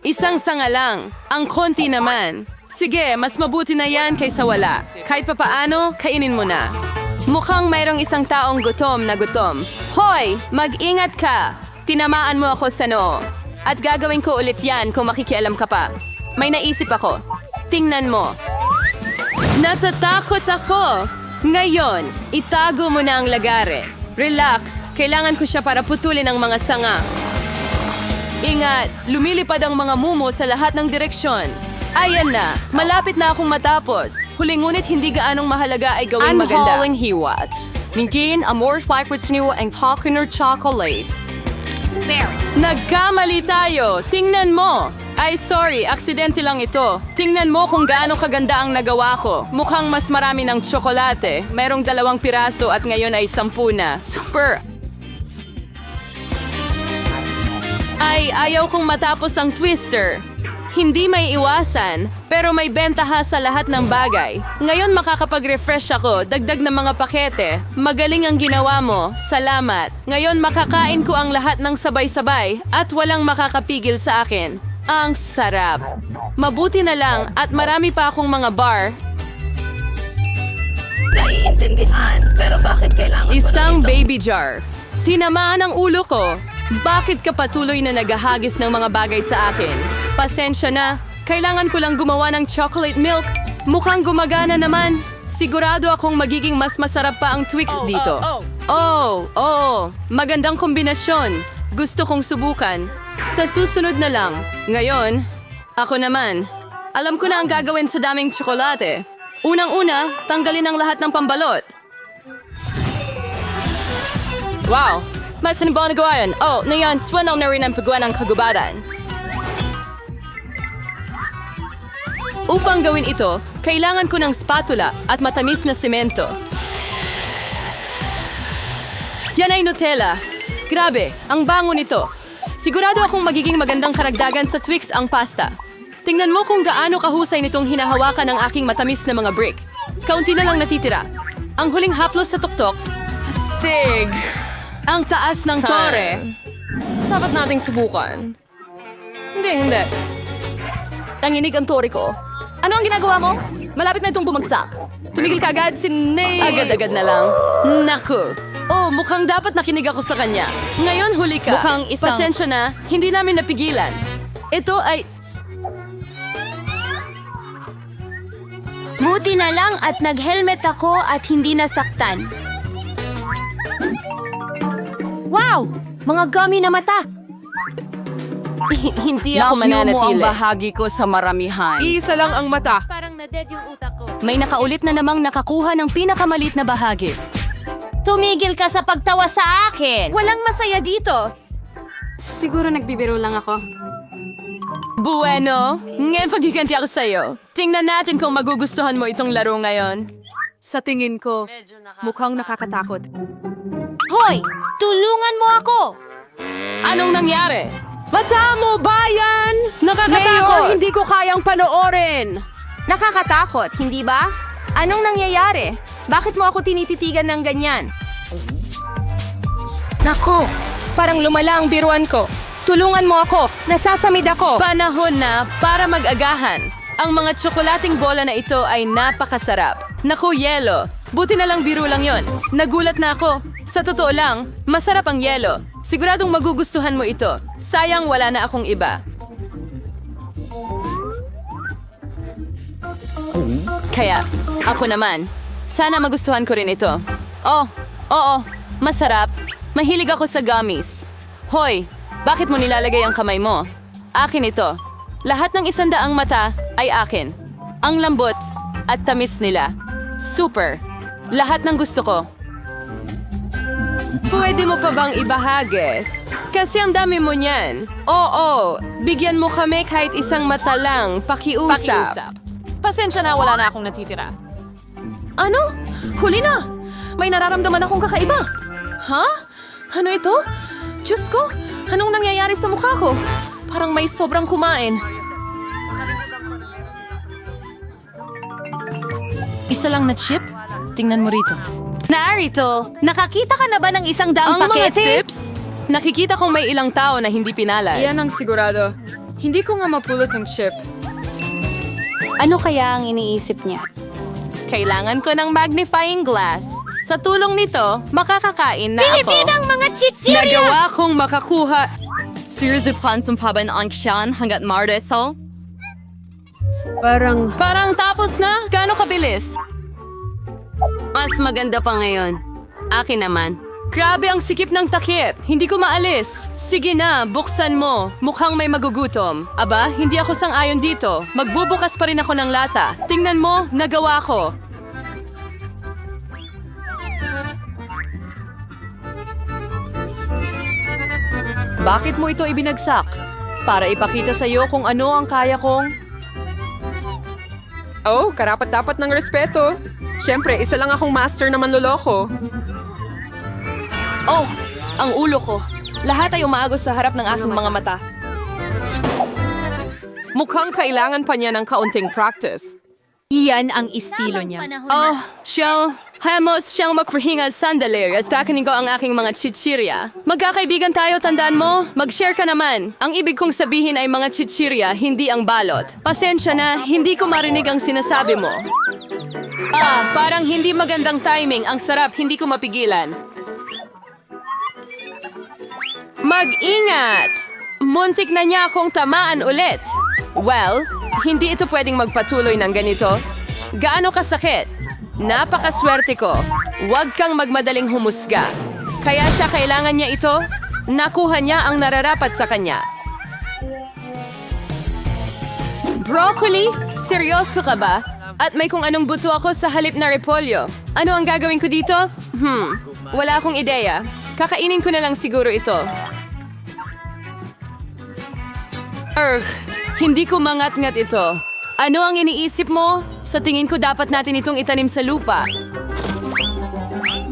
Isang sanga lang. Ang konti naman. Sige, mas mabuti na yan kaysa wala. Kahit papaano, kainin mo na. Mukhang mayroong isang taong gutom na gutom. Hoy! Mag-ingat ka! Tinamaan mo ako sa noo. At gagawin ko ulit yan kung makikialam ka pa. May naisip ako. Tingnan mo. Natatakot ako! Ngayon, itago mo na ang lagare. Relax, kailangan ko siya para putulin ang mga sanga. Ingat, lumilipad ang mga mumo sa lahat ng direksyon. Ayan na, malapit na akong matapos. Huling ngunit hindi gaanong mahalaga ay gawing maganda. Anhaling hiwat. Mingin amor fight niyo ang popular chocolate. Nagkamali tayo! Tingnan mo! Ay, sorry, aksidente lang ito. Tingnan mo kung gaano kaganda ang nagawa ko. Mukhang mas marami ng tsokolate. Mayroong 2 piraso at ngayon ay 10 na. Super! Ay, ayaw kong matapos ang twister. Hindi may iwasan, pero may bentaha sa lahat ng bagay. Ngayon makakapag-refresh ako, dagdag ng mga pakete. Magaling ang ginawa mo, salamat. Ngayon makakain ko ang lahat ng sabay-sabay at walang makakapigil sa akin. Ang sarap. Mabuti na lang at marami pa akong mga bar. Naiintindihan, pero bakit kailangan Isang baby jar. Tinamaan ang ulo ko. Bakit ka patuloy na naghahagis ng mga bagay sa akin? Pasensya na. Kailangan ko lang gumawa ng chocolate milk. Mukhang gumagana naman. Sigurado akong magiging mas masarap pa ang Twix dito. Oh, magandang kombinasyon. Gusto kong subukan. Sa susunod na lang. Ngayon, ako naman. Alam ko na ang gagawin sa daming tsokolate. Unang-una, tanggalin ang lahat ng pambalot. Wow! Mas ano ba ang nagawa yun? Oh, ngayon, swindle na rin ang paggawa ng kagubatan. Upang gawin ito, kailangan ko ng spatula at matamis na semento. Yan ay Nutella. Grabe, ang bango nito. Sigurado akong magiging magandang karagdagan sa Twix ang pasta. Tingnan mo kung gaano kahusay nitong hinahawakan ng aking matamis na mga brick. Kaunti na lang natitira. Ang huling haplos sa tuktok. Astig! Ang taas ng tore. Dapat nating subukan. Hindi. Nanginig ang tore ko. Ano ang ginagawa mo? Malapit na itong bumagsak. Tumigil ka agad, Agad-agad na lang. Naku. Oh, mukhang dapat nakinig ako sa kanya. Ngayon huli ka. Mukhang isang- Pasensya na, hindi namin napigilan. Ito ay... Buti na lang at nag-helmet ako at hindi nasaktan. Wow! Mga gummy na mata! Hindi ako Nakview mo ang mananatili. bahagi ko sa maramihan. Isa lang ang mata. Parang na-dead yung utak ko. May nakaulit na namang nakakuha ng pinakamalit na bahagi. Tumigil ka sa pagtawa sa akin! Walang masaya dito. Siguro nagbibiro lang ako. Bueno, ngayon pagkikanti ako sa'yo. Tingnan natin kung magugustuhan mo itong laro ngayon. Sa tingin ko, mukhang nakakatakot. Hoy! Tulungan mo ako! Anong nangyari? Mata mo, bayan! Nakakatakot! Hindi ko kayang panoorin! Nakakatakot, hindi ba? Anong nangyayari? Bakit mo ako tinititigan ng ganyan? Naku, parang lumala ang biruan ko. Tulungan mo ako, nasasamid ako. Panahon na para mag-agahan. Ang mga tsokolating bola na ito ay napakasarap. Naku, yelo. Buti na lang biro lang yon. Nagulat na ako. Sa totoo lang, masarap ang yelo. Siguradong magugustuhan mo ito. Sayang wala na akong iba. Kaya, ako naman. Sana magustuhan ko rin ito. Oh, oo, masarap. Mahilig ako sa gummies. Hoy, bakit mo nilalagay ang kamay mo? Akin ito. Lahat ng 100 mata ay akin. Ang lambot at tamis nila. Super. Lahat ng gusto ko. Pwede mo pa bang ibahagi? Kasi ang dami mo niyan. Oo, bigyan mo kami kahit isang mata lang. Pakiusap. Pasensya na, wala na akong natitira. Ano? Huli na! May nararamdaman akong kakaiba. Ha? Ano ito? Diyos ko, anong nangyayari sa mukha ko? Parang may sobrang kumain. Isa lang na chip? Tingnan mo rito. Narito, nakakita ka na ba ng 100 Ang mga pakete? tips? Nakikita kong may ilang tao na hindi pinalad. Iyan ang sigurado. Hindi ko nga mapulot ang chip. Ano kaya ang iniisip niya? Kailangan ko ng magnifying glass. Sa tulong nito, makakakain na ako. mga chichirya! Nagawa kong makakuha. Sirziplan sumpaban ang siyan hanggat mardeso. Parang tapos na? Gaano kabilis? Mas maganda pa ngayon. Akin naman. Grabe ang sikip ng takip. Hindi ko maalis. Sige na, buksan mo. Mukhang may magugutom. Aba, hindi ako sang-ayon dito. Magbubukas pa rin ako ng lata. Tingnan mo, nagawa ko. Bakit mo ito ibinagsak? Para ipakita sa iyo kung ano ang kaya kong... Oh, karapat-dapat ng respeto. Siyempre, isa lang akong master na manloloko. Oh, ang ulo ko. Lahat ay umaagos sa harap ng aking mga mata. Mukhang kailangan pa niya ng kaunting practice. Iyan ang estilo niya. Oh, hamos siyang magpahinga sandali at takanin ko ang aking mga chichirya. Magkakaibigan tayo, tandaan mo? Mag-share ka naman. Ang ibig kong sabihin ay mga chichirya, hindi ang balot. Pasensya na, hindi ko marinig ang sinasabi mo. Parang hindi magandang timing. Ang sarap, hindi ko mapigilan. Mag-ingat! Muntik na niya akong tamaan ulit. Well, hindi ito pwedeng magpatuloy ng ganito. Gaano kasakit? Napakaswerte ko. Huwag kang magmadaling humusga. Kaya siya kailangan niya ito. Nakuha niya ang nararapat sa kanya. Broccoli? Seryoso ka ba? At may kung anong buto ako sa halip na repolyo. Ano ang gagawin ko dito? Wala akong ideya. Kakainin ko na lang siguro ito. Hindi ko mangat-ngat ito. Ano ang iniisip mo? Sa tingin ko dapat natin itong itanim sa lupa.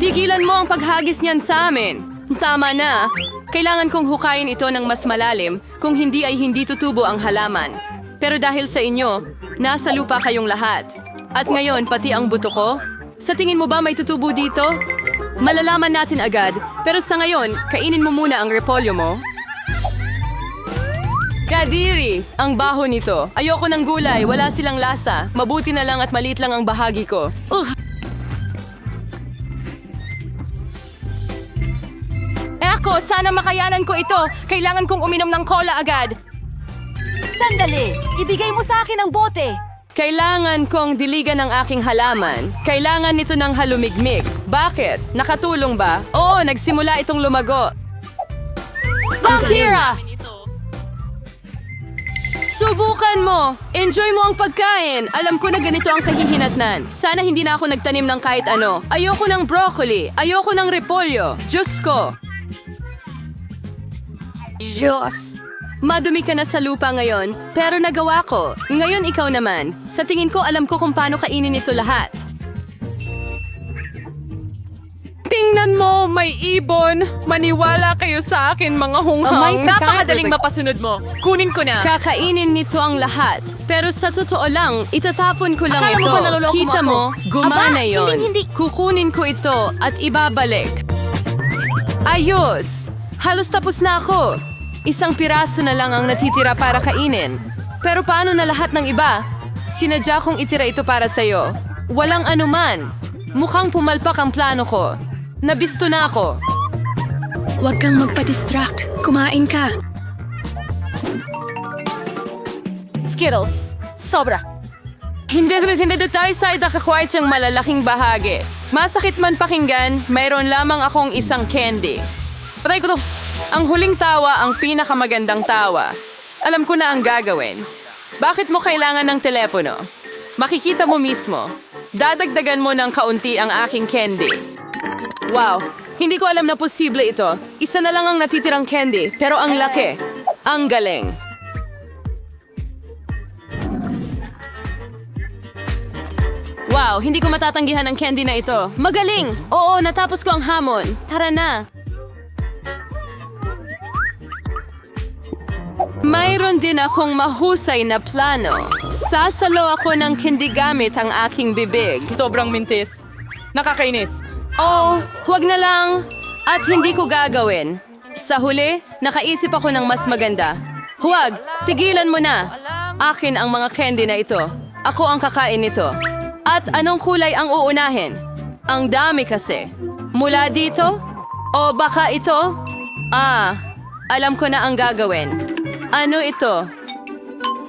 Tigilan mo ang paghagis niyan sa amin. Tama na. Kailangan kong hukayin ito ng mas malalim, kung hindi ay hindi tutubo ang halaman. Pero dahil sa inyo, nasa lupa kayong lahat. At ngayon, pati ang buto ko? Sa tingin mo ba may tutubo dito? Malalaman natin agad, pero sa ngayon, kainin mo muna ang repolyo mo. Kadiri! Ang baho nito. Ayoko ng gulay, wala silang lasa. Mabuti na lang at maliit lang ang bahagi ko. Ako, sana makayanan ko ito. Kailangan kong uminom ng cola agad. Sandali! Ibigay mo sa akin ang bote! Kailangan kong diligan ang aking halaman. Kailangan nito ng halumigmig. Bakit? Nakatulong ba? Oo, nagsimula itong lumago. Vampira! Subukan mo! Enjoy mo ang pagkain! Alam ko na ganito ang kahihinatnan. Sana hindi na ako nagtanim ng kahit ano. Ayoko ng broccoli. Ayoko ng repolyo. Diyos ko! Diyos! Madumi ka na sa lupa ngayon, pero nagawa ko. Ngayon ikaw naman. Sa tingin ko, alam ko kung paano kainin ito lahat. Tingnan mo, may ibon. Maniwala kayo sa akin, mga hunghang. Napakadaling mapasunod mo. Kunin ko na. Kakainin nito ang lahat. Pero sa totoo lang, itatapon ko lang Akala mo ito. ba naloloko mo Kita ako? mo, gumana Aba, yon. hindi. Kukunin ko ito at ibabalik. Ayos! Halos tapos na ako. Isang piraso na lang ang natitira para kainin. Pero paano na lahat ng iba? Sinadya kong itira ito para sa'yo. Walang anuman. Mukhang pumalpak ang plano ko. Nabisto na ako. Huwag kang magpa-distract. Kumain ka. Skittles. Sobra. Hindi tayo sa itakakwait siyang malalaking bahagi. Masakit man pakinggan, mayroon lamang akong isang candy. Patay ko to. Ang huling tawa ang pinakamagandang tawa. Alam ko na ang gagawin. Bakit mo kailangan ng telepono? Makikita mo mismo. Dadagdagan mo ng kaunti ang aking candy. Wow, hindi ko alam na posible ito. Isa na lang ang natitirang candy, pero ang laki. Ang galing. Wow, hindi ko matatanggihan ang candy na ito. Magaling! Oo, natapos ko ang hamon. Tara na. Mayroon din akong mahusay na plano. Sasalo ako ng candy gamit ang aking bibig. Sobrang mintis. Nakakainis. Oh, huwag na lang. At hindi ko gagawin. Sa huli, nakaisip ako ng mas maganda. Huwag! Tigilan mo na! Akin ang mga candy na ito. Ako ang kakain nito. At anong kulay ang uunahin? Ang dami kasi. Mula dito? O baka ito? Alam ko na ang gagawin. Ano ito?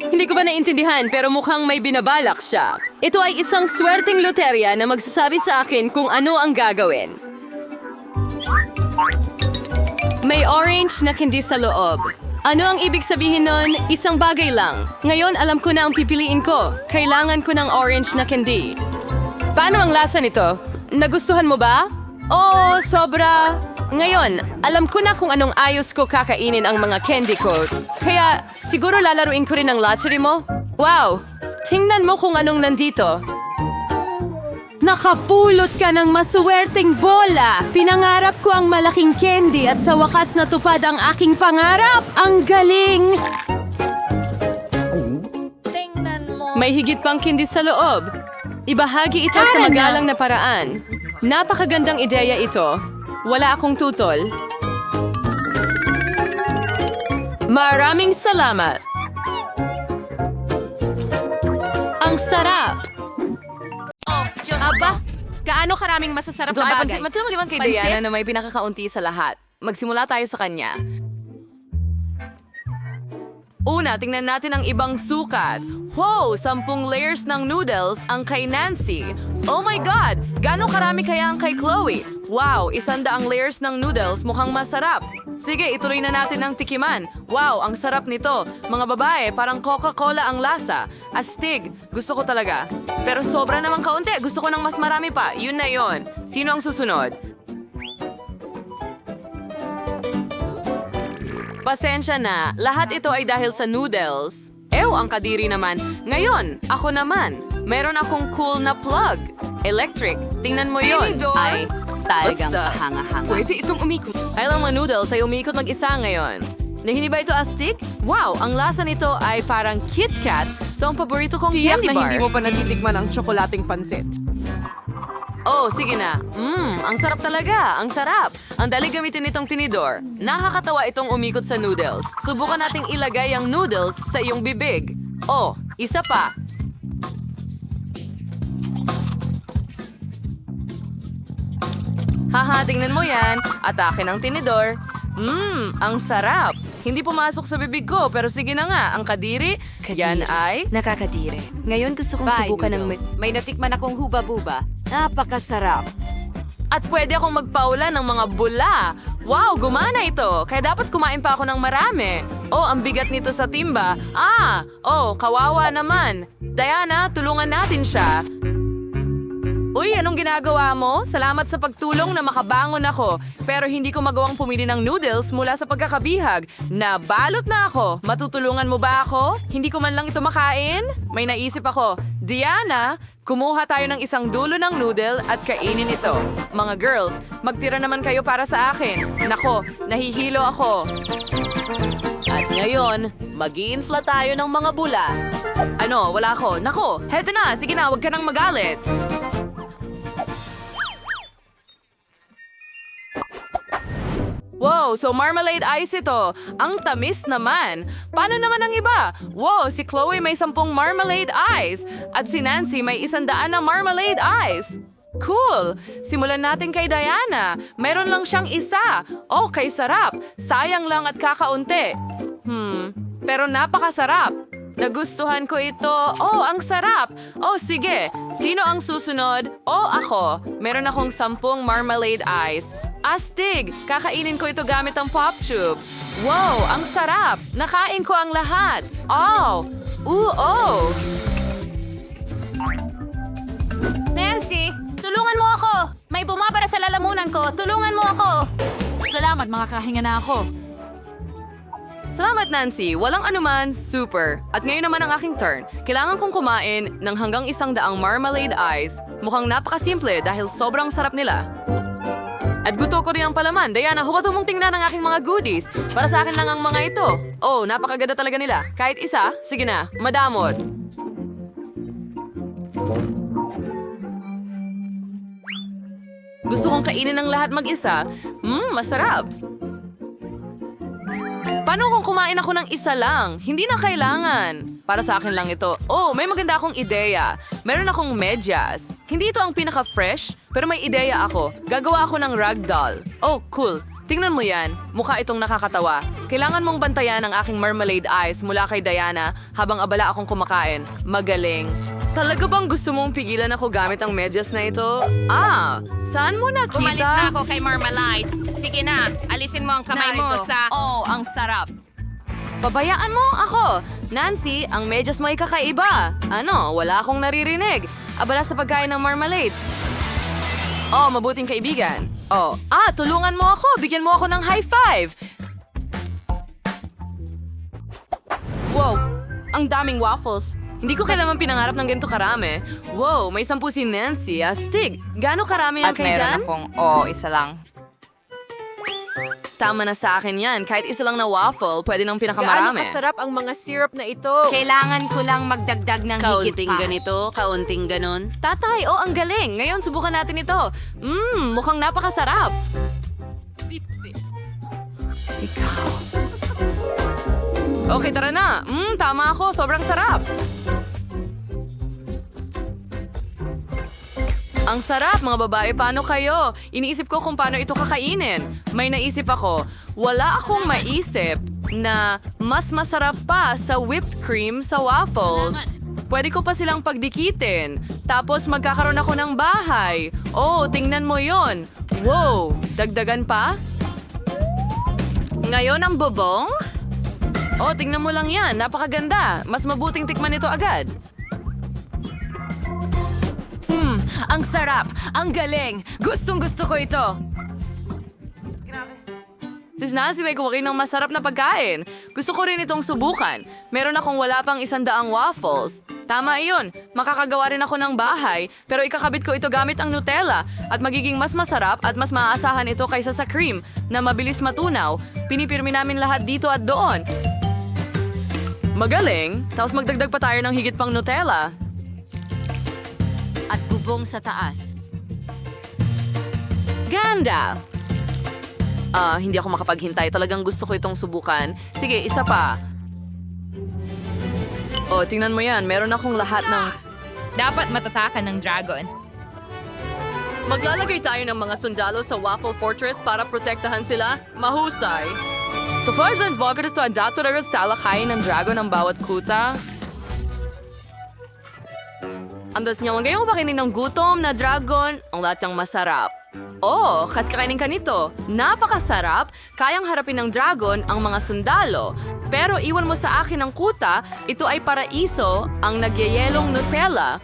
Hindi ko ba naintindihan pero mukhang may binabalak siya. Ito ay isang swerteng loterya na magsasabi sa akin kung ano ang gagawin. May orange na candy sa loob. Ano ang ibig sabihin nun? Isang bagay lang. Ngayon alam ko na ang pipiliin ko. Kailangan ko ng orange na candy. Paano ang lasa nito? Nagustuhan mo ba? Oo, sobra. Ngayon, alam ko na kung anong ayos ko kakainin ang mga candy ko. Kaya siguro lalaruin ko rin ang lottery mo. Wow! Tingnan mo kung anong nandito. Nakapulot ka ng masuwerteng bola! Pinangarap ko ang malaking candy at sa wakas natupad ang aking pangarap! Ang galing! May higit pang candy sa loob. Ibahagi ito sa magalang na paraan. Napakagandang ideya ito. Wala akong tutol. Maraming salamat! Ang sarap! Aba, kaano karaming masasarap na bagay? Matulungan kay Diana na may pinakakaunti sa lahat. Magsimula tayo sa kanya. Una, tingnan natin ang ibang sukat. Wow, 10 layers ng noodles ang kay Nancy. Oh my God! Gano'ng karami kaya ang kay Chloe? Wow, 100 layers ng noodles mukhang masarap. Sige, ituloy na natin ang tikiman. Wow, ang sarap nito. Mga babae, parang Coca-Cola ang lasa. Astig, gusto ko talaga. Pero sobra namang kaunti. Gusto ko ng mas marami pa. Yun na yun. Sino ang susunod? Pasensya na, lahat ito ay dahil sa noodles. Ew, ang kadiri naman. Ngayon, ako naman. Meron akong cool na plug. Electric. Tingnan mo yon. Ay, talagang kahanga-hanga. Pwede itong umikot. Ay lang mga noodles ay umikot mag-isa ngayon. Hindi ba ito astig? Wow, ang lasa nito ay parang Kit Kat. Ito ang paborito kong Tiyak candy na bar. hindi mo pa natitikman ang tsokolating pansit. Oh, sige na. Ang sarap talaga. Ang sarap. Ang dali gamitin itong tinidor. Nakakatawa itong umikot sa noodles. Subukan nating ilagay ang noodles sa iyong bibig. Oh, isa pa. Haha, tingnan mo yan. Atake ng tinidor. Ang sarap. Hindi pumasok sa bibig ko, pero sige na nga. Ang kadiri, yan ay... Nakakadire. Ngayon gusto kong subukan ng may natikman akong huba-buba. Napakasarap. At pwede akong magpaula ng mga bula. Wow, gumana ito. Kaya dapat kumain pa ako ng marami. Oh, ang bigat nito sa timba. Kawawa naman. Diana, tulungan natin siya. Uy, anong ginagawa mo? Salamat sa pagtulong na makabangon ako. Pero hindi ko magawang pumili ng noodles mula sa pagkakabihag. Nabalot na ako. Matutulungan mo ba ako? Hindi ko man lang ito makain? May naisip ako. Diana, kumuha tayo ng isang dulo ng noodle at kainin ito. Mga girls, magtira naman kayo para sa akin. Nako, nahihilo ako. At ngayon, mag-i-infla tayo ng mga bula. Ano, wala ako. Nako, heto na. Sige na, huwag ka nang magalit. Wow, so marmalade ice ito. Ang tamis naman. Paano naman ang iba? Wow, si Chloe may 10 marmalade ice. At si Nancy may 100 na marmalade ice. Cool! Simulan natin kay Diana. Meron lang siyang isa. Okay, sarap. Sayang lang at kakaunti. Pero napakasarap. Nagustuhan ko ito. Oh, ang sarap. Oh, sige. Sino ang susunod? Oh, ako. Meron akong 10 marmalade ice. Astig! Kakainin ko ito gamit ang pop tube. Wow, ang sarap! Nakain ko ang lahat. Oh! Nancy, tulungan mo ako! May bumabara sa lalamunan ko. Tulungan mo ako! Salamat, makakahinga na ako. Salamat, Nancy. Walang anuman, super. At ngayon naman ang aking turn. Kailangan kong kumain ng hanggang 100 marmalade ice. Mukhang napakasimple dahil sobrang sarap nila. At gusto ko rin ang palaman. Diana, huwag mong tingnan ang aking mga goodies. Para sa akin lang ang mga ito. Oh, napakaganda talaga nila. Kahit isa, sige na, madamot. Gusto kong kainin ng lahat mag-isa. Masarap. Paano kung kumain ako ng isa lang? Hindi na kailangan. Para sa akin lang ito. Oh, may maganda akong ideya. Meron akong medyas. Hindi ito ang pinaka-fresh, pero may ideya ako. Gagawa ako ng ragdoll. Oh, cool. Tingnan mo yan. Mukha itong nakakatawa. Kailangan mong bantayan ang aking marmalade eyes mula kay Diana habang abala akong kumakain. Magaling. Talaga bang gusto mong pigilan ako gamit ang medyas na ito? Ah, saan mo nakita? Umalis na ako kay Marmalade. Sige na, alisin mo ang kamay mo sa... Oh, ang sarap. Pabayaan mo ako. Nancy, ang medyas mo ay kakaiba. Ano, wala akong naririnig. Abala sa pagkain ng marmalade. Oh, mabuting kaibigan. Oh, tulungan mo ako. Bigyan mo ako ng high five. Wow, ang daming waffles. Hindi ko kailanman pinangarap ng ganito karami. Wow, may 10 si Nancy. Astig. Gaano karami ang kay Dan? isa lang. Tama na sa akin yan. Kahit isa lang na waffle, pwede ng Gaano pinakamarami. kasarap ang mga syrup na ito. Kailangan ko lang magdagdag ng higit pa. kaunting ganon. Tatay, ang galing. Ngayon, subukan natin ito. Mukhang napakasarap. Ikaw. Okay, tara na. Tama ako. Sobrang sarap. Ang sarap, mga babae. Paano kayo? Iniisip ko kung paano ito kakainin. May naisip ako. Wala akong maisip na mas masarap pa sa whipped cream sa waffles. Pwede ko pa silang pagdikitin. Tapos magkakaroon ako ng bahay. Oh, tingnan mo yon. Wow, dagdagan pa? Ngayon ang bubong? Oh, tingnan mo lang yan. Napakaganda. Mas mabuting tikman ito agad. Ang sarap! Ang galing! Gustong-gusto ko ito! Sis Nancy, may kumain ng masarap na pagkain. Gusto ko rin itong subukan. Meron akong wala pang 100 waffles. Tama iyon. Makakagawa rin ako ng bahay, pero ikakabit ko ito gamit ang Nutella at magiging mas masarap at mas maaasahan ito kaysa sa cream na mabilis matunaw. Pinipirmi namin lahat dito at doon. Magaling. Tapos magdagdag pa tayo ng higit pang Nutella. At bubong sa taas. Ganda! Hindi ako makapaghintay. Talagang gusto ko itong subukan. Sige, isa pa. Oh, tingnan mo yan. Meron akong lahat ng... Dapat matatakan ng dragon. Maglalagay tayo ng mga sundalo sa Waffle Fortress para protektahan sila. Mahusay. Tufajans bagay to adapt to salakayin ng dragon ng bawat kuta. Andas niya, ngayon mo ba kinin ng gutom na dragon? Ang lahat ng masarap. Oh, kas kakainin ka nito. Napakasarap. Kayang harapin ng dragon ang mga sundalo. Pero iwan mo sa akin ang kuta, ito ay paraiso, ang nagyayelong Nutella.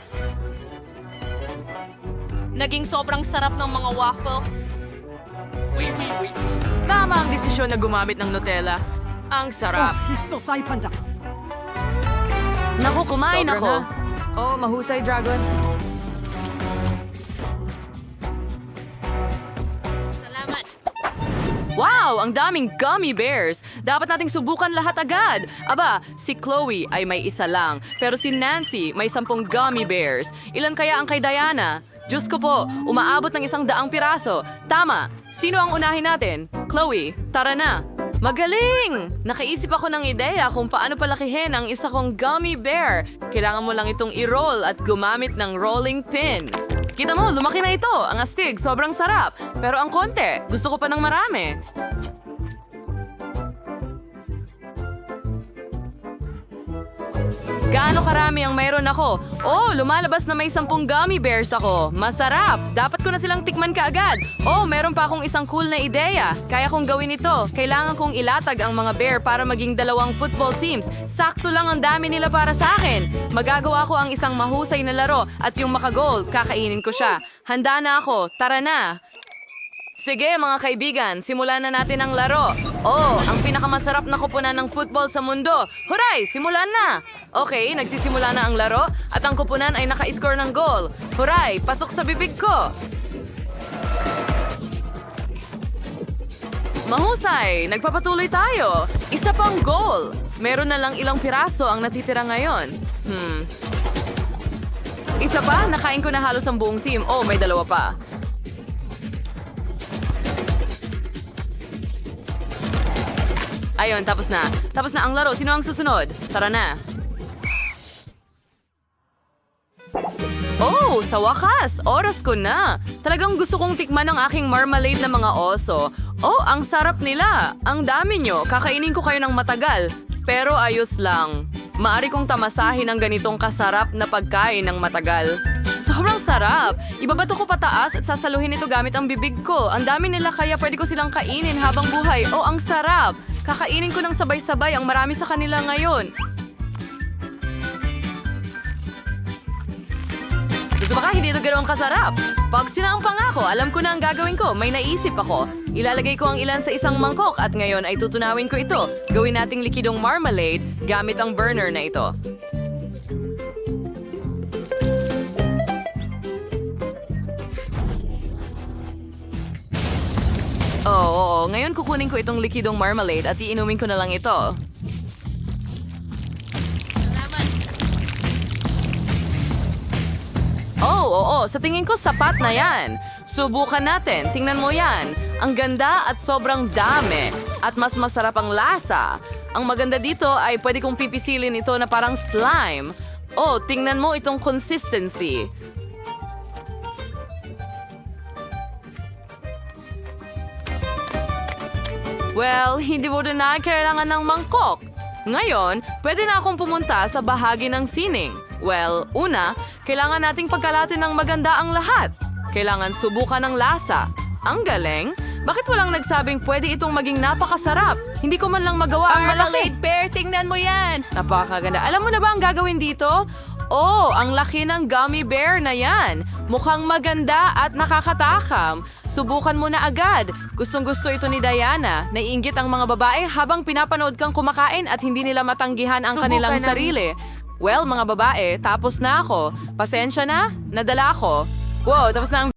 Naging sobrang sarap ng mga waffle. Tama ang desisyon na gumamit ng Nutella. Ang sarap. Naku, kumain Sobra ako. na. Oh, mahusay, dragon. Salamat. Wow! Ang daming gummy bears! Dapat nating subukan lahat agad. Aba, si Chloe ay may isa lang. Pero si Nancy may 10 gummy bears. Ilan kaya ang kay Diana? Diyos ko po, umaabot ng 100 piraso. Tama! Sino ang unahin natin? Chloe, tara na! Magaling! Nakaisip ako ng ideya kung paano palakihin ang isa kong gummy bear. Kailangan mo lang itong i-roll at gumamit ng rolling pin. Kita mo, lumaki na ito. Ang astig, sobrang sarap. Pero ang konti, gusto ko pa ng marami. Gaano karami ang mayroon ako? Oh, lumalabas na may 10 gummy bears ako. Masarap! Dapat ko na silang tikman kaagad. Oh, meron pa akong isang cool na ideya. Kaya kong gawin ito. Kailangan kong ilatag ang mga bear para maging 2 football teams. Sakto lang ang dami nila para sa akin. Magagawa ko ang isang mahusay na laro at yung makagol, kakainin ko siya. Handa na ako. Tara na! Sige mga kaibigan, simulan na natin ang laro. Oh, ang pinakamasarap na kupunan ng football sa mundo. Huray, simulan na! Okay, nagsisimula na ang laro at ang kupunan ay naka-score ng goal. Huray, pasok sa bibig ko! Mahusay, nagpapatuloy tayo. Isa pang goal. Meron na lang ilang piraso ang natitira ngayon. Isa pa, nakain ko na halos ang buong team. Oh, may 2 pa. Ayun, tapos na. Tapos na ang laro. Sino ang susunod? Tara na. Oh, sa wakas! Oras ko na! Talagang gusto kong tikman ang aking marmalade na mga oso. Oh, ang sarap nila! Ang dami nyo! Kakainin ko kayo ng matagal. Pero ayos lang. Maari kong tamasahin ang ganitong kasarap na pagkain ng matagal. Sobrang sarap! Ibabato ko pataas at sasaluhin ito gamit ang bibig ko. Ang dami nila kaya pwede ko silang kainin habang buhay. Oh, ang sarap! Kakainin ko ng sabay-sabay ang marami sa kanila ngayon. Gusto ba ka hindi ito ganoon kasarap? Pag sinampang ako, alam ko na ang gagawin ko. May naisip ako. Ilalagay ko ang ilan sa isang mangkok at ngayon ay tutunawin ko ito. Gawin nating likidong marmalade gamit ang burner na ito. Oo. Ngayon kukunin ko itong likidong marmalade at iinumin ko na lang ito. Oo. Sa tingin ko sapat na yan. Subukan natin. Tingnan mo yan. Ang ganda at sobrang dami. At mas masarap ang lasa. Ang maganda dito ay pwede kong pipisilin ito na parang slime. Oh, tingnan mo itong consistency. Well, hindi mo rin na kailangan ng mangkok. Ngayon, pwede na akong pumunta sa bahagi ng sining. Well, una, kailangan nating pagkalatin ng maganda ang lahat. Kailangan subukan ng lasa. Ang galing! Bakit walang nagsabing pwede itong maging napakasarap? Hindi ko man lang magawa ang malaki. Marmalade Bear, tingnan mo yan! Napakaganda. Alam mo na ba ang gagawin dito? Oh, ang laki ng gummy bear na yan. Mukhang maganda at nakakatakam. Subukan mo na agad. Gustong-gusto ito ni Diana. Naiinggit ang mga babae habang pinapanood kang kumakain at hindi nila matanggihan ang kanilang sarili. Well, mga babae, tapos na ako. Pasensya na, nadala ako. Wow, tapos na ang